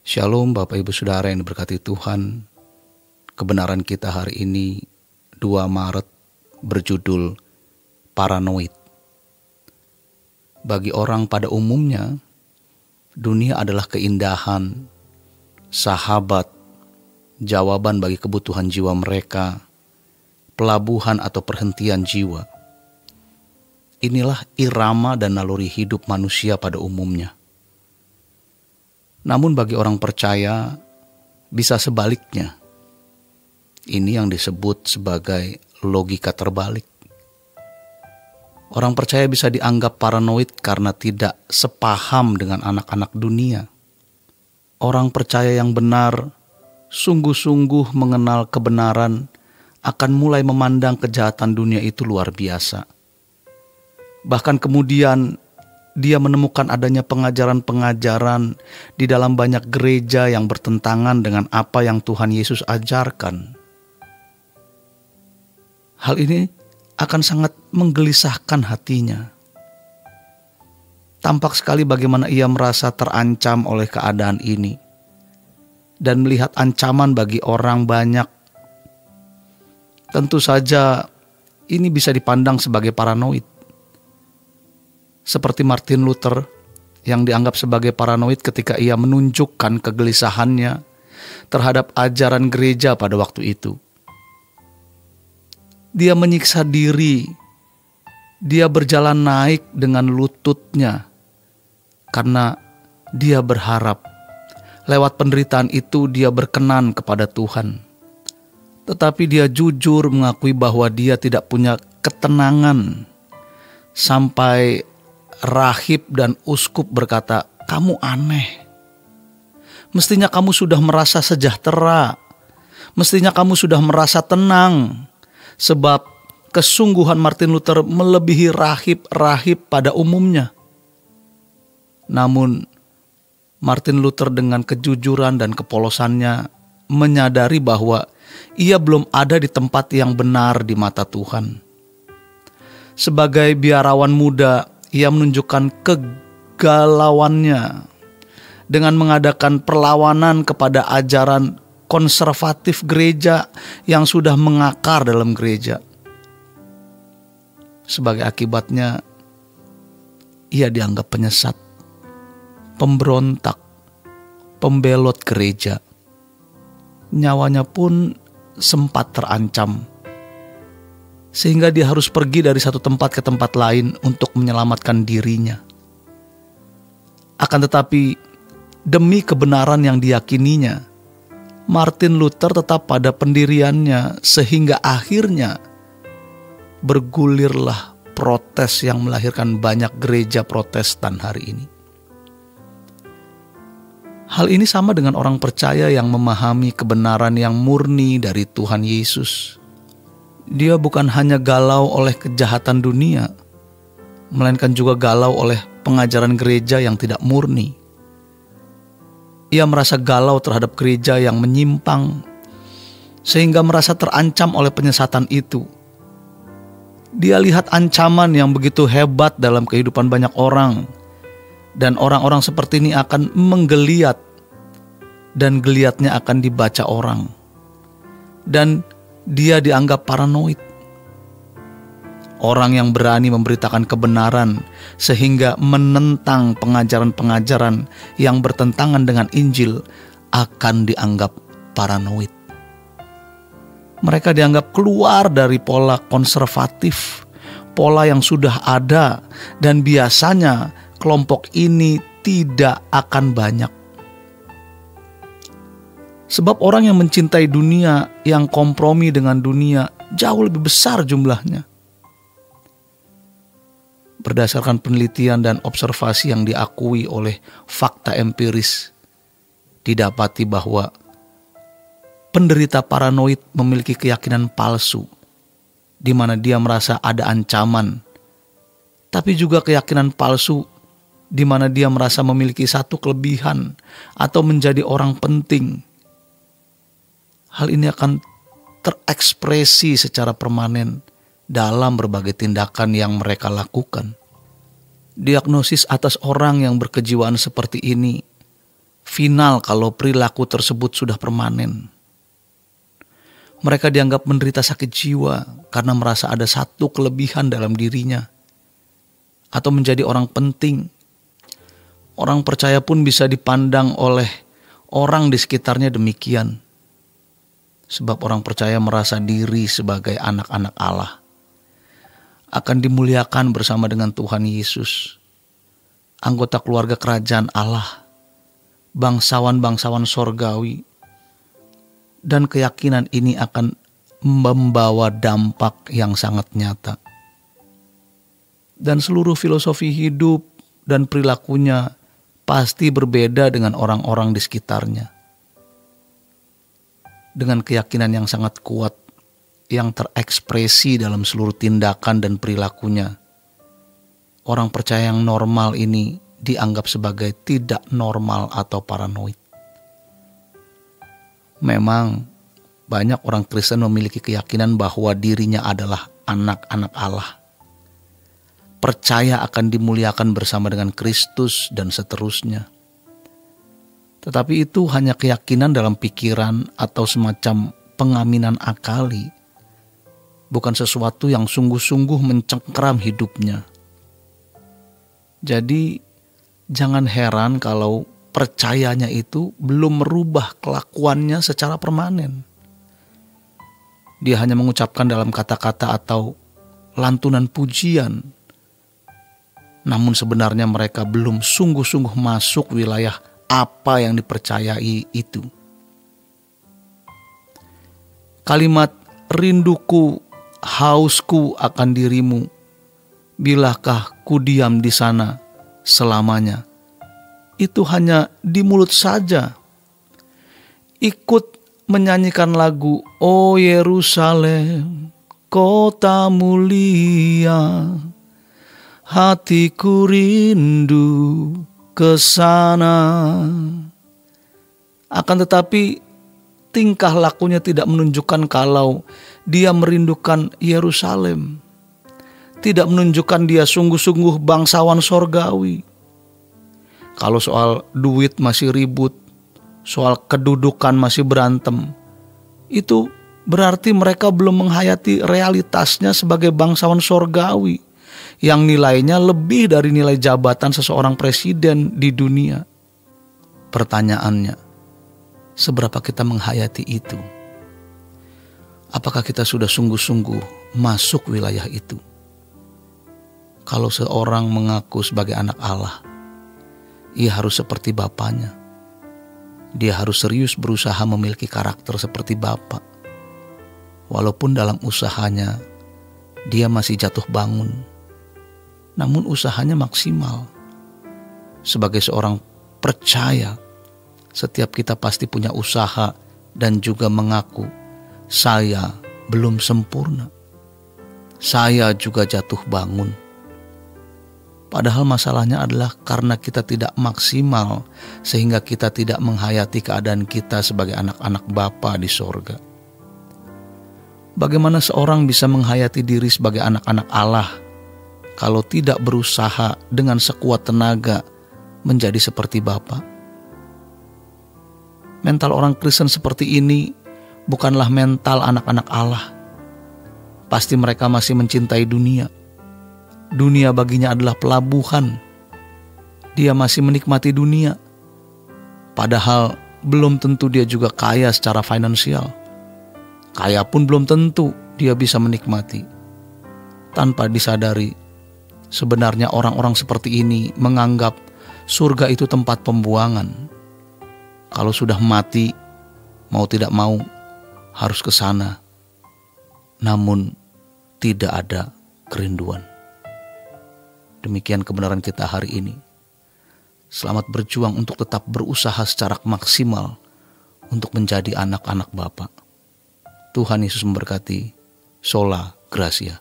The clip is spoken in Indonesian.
Shalom Bapak Ibu Saudara yang diberkati Tuhan. Kebenaran kita hari ini 2 Maret berjudul Paranoid. Bagi orang pada umumnya, dunia adalah keindahan, sahabat, jawaban bagi kebutuhan jiwa mereka, pelabuhan atau perhentian jiwa. Inilah irama dan naluri hidup manusia pada umumnya. Namun bagi orang percaya, bisa sebaliknya. Ini yang disebut sebagai logika terbalik. Orang percaya bisa dianggap paranoid karena tidak sepaham dengan anak-anak dunia. Orang percaya yang benar, sungguh-sungguh mengenal kebenaran, akan mulai memandang kejahatan dunia itu luar biasa. Bahkan kemudian dia menemukan adanya pengajaran-pengajaran di dalam banyak gereja yang bertentangan dengan apa yang Tuhan Yesus ajarkan. Hal ini akan sangat menggelisahkan hatinya. Tampak sekali bagaimana ia merasa terancam oleh keadaan ini dan melihat ancaman bagi orang banyak. Tentu saja ini bisa dipandang sebagai paranoid. Seperti Martin Luther yang dianggap sebagai paranoid ketika ia menunjukkan kegelisahannya terhadap ajaran gereja pada waktu itu. Dia menyiksa diri, dia berjalan naik dengan lututnya karena dia berharap lewat penderitaan itu dia berkenan kepada Tuhan. Tetapi dia jujur mengakui bahwa dia tidak punya ketenangan sampai rahib dan uskup berkata, "Kamu aneh. Mestinya kamu sudah merasa sejahtera. Mestinya kamu sudah merasa tenang. Sebab kesungguhan Martin Luther melebihi rahib-rahib pada umumnya." Namun Martin Luther dengan kejujuran dan kepolosannya menyadari bahwa ia belum ada di tempat yang benar di mata Tuhan. Sebagai biarawan muda, ia menunjukkan kegalauannya dengan mengadakan perlawanan kepada ajaran konservatif gereja yang sudah mengakar dalam gereja. Sebagai akibatnya, ia dianggap penyesat, pemberontak, pembelot gereja. Nyawanya pun sempat terancam, sehingga dia harus pergi dari satu tempat ke tempat lain untuk menyelamatkan dirinya. Akan tetapi, demi kebenaran yang diyakininya, Martin Luther tetap pada pendiriannya sehingga akhirnya bergulirlah protes yang melahirkan banyak gereja Protestan hari ini. Hal ini sama dengan orang percaya yang memahami kebenaran yang murni dari Tuhan Yesus. Dia bukan hanya galau oleh kejahatan dunia, melainkan juga galau oleh pengajaran gereja yang tidak murni. Ia merasa galau terhadap gereja yang menyimpang, sehingga merasa terancam oleh penyesatan itu. Dia lihat ancaman yang begitu hebat dalam kehidupan banyak orang, dan orang-orang seperti ini akan menggeliat, dan geliatnya akan dibaca orang. Dan dia dianggap paranoid. Orang yang berani memberitakan kebenaran sehingga menentang pengajaran-pengajaran yang bertentangan dengan Injil akan dianggap paranoid. Mereka dianggap keluar dari pola konservatif, pola yang sudah ada, dan biasanya kelompok ini tidak akan banyak. Sebab orang yang mencintai dunia, yang kompromi dengan dunia, jauh lebih besar jumlahnya. Berdasarkan penelitian dan observasi yang diakui oleh fakta empiris, didapati bahwa penderita paranoid memiliki keyakinan palsu, di mana dia merasa ada ancaman, tapi juga keyakinan palsu, di mana dia merasa memiliki satu kelebihan atau menjadi orang penting. Hal ini akan terekspresi secara permanen dalam berbagai tindakan yang mereka lakukan. Diagnosis atas orang yang berkejiwaan seperti ini final kalau perilaku tersebut sudah permanen. Mereka dianggap menderita sakit jiwa karena merasa ada satu kelebihan dalam dirinya atau menjadi orang penting. Orang percaya pun bisa dipandang oleh orang di sekitarnya demikian. Sebab orang percaya merasa diri sebagai anak-anak Allah, akan dimuliakan bersama dengan Tuhan Yesus, anggota keluarga kerajaan Allah, bangsawan-bangsawan sorgawi. Dan keyakinan ini akan membawa dampak yang sangat nyata. Dan seluruh filosofi hidup dan perilakunya pasti berbeda dengan orang-orang di sekitarnya. Dengan keyakinan yang sangat kuat yang terekspresi dalam seluruh tindakan dan perilakunya, orang percaya yang normal ini dianggap sebagai tidak normal atau paranoid. Memang banyak orang Kristen memiliki keyakinan bahwa dirinya adalah anak-anak Allah, percaya akan dimuliakan bersama dengan Kristus dan seterusnya. Tetapi itu hanya keyakinan dalam pikiran atau semacam pengaminan akali, bukan sesuatu yang sungguh-sungguh mencengkeram hidupnya. Jadi jangan heran kalau percayanya itu belum merubah kelakuannya secara permanen. Dia hanya mengucapkan dalam kata-kata atau lantunan pujian, namun sebenarnya mereka belum sungguh-sungguh masuk wilayah apa yang dipercayai itu. Kalimat rinduku, hausku akan dirimu, bilakah ku diam di sana selamanya, itu hanya di mulut saja. Ikut menyanyikan lagu "O Yerusalem, kota mulia, hatiku rindu ke sana." Akan tetapi tingkah lakunya tidak menunjukkan kalau dia merindukan Yerusalem, tidak menunjukkan dia sungguh-sungguh bangsawan sorgawi. Kalau soal duit masih ribut, soal kedudukan masih berantem, itu berarti mereka belum menghayati realitasnya sebagai bangsawan sorgawi yang nilainya lebih dari nilai jabatan seseorang presiden di dunia. Pertanyaannya, seberapa kita menghayati itu? Apakah kita sudah sungguh-sungguh masuk wilayah itu? Kalau seorang mengaku sebagai anak Allah, ia harus seperti Bapanya. Dia harus serius berusaha memiliki karakter seperti Bapa. Walaupun dalam usahanya dia masih jatuh bangun, namun usahanya maksimal. Sebagai seorang percaya, setiap kita pasti punya usaha dan juga mengaku, saya belum sempurna. Saya juga jatuh bangun. Padahal masalahnya adalah karena kita tidak maksimal, sehingga kita tidak menghayati keadaan kita sebagai anak-anak Bapa di sorga. Bagaimana seorang bisa menghayati diri sebagai anak-anak Allah kalau tidak berusaha dengan sekuat tenaga menjadi seperti Bapa? Mental orang Kristen seperti ini bukanlah mental anak-anak Allah. Pasti mereka masih mencintai dunia. Dunia baginya adalah pelabuhan. Dia masih menikmati dunia. Padahal belum tentu dia juga kaya secara finansial. Kaya pun belum tentu dia bisa menikmati. Tanpa disadari, sebenarnya orang-orang seperti ini menganggap surga itu tempat pembuangan. Kalau sudah mati, mau tidak mau harus ke sana. Namun tidak ada kerinduan. Demikian kebenaran kita hari ini. Selamat berjuang untuk tetap berusaha secara maksimal untuk menjadi anak-anak Bapa. Tuhan Yesus memberkati. Sola Gracia.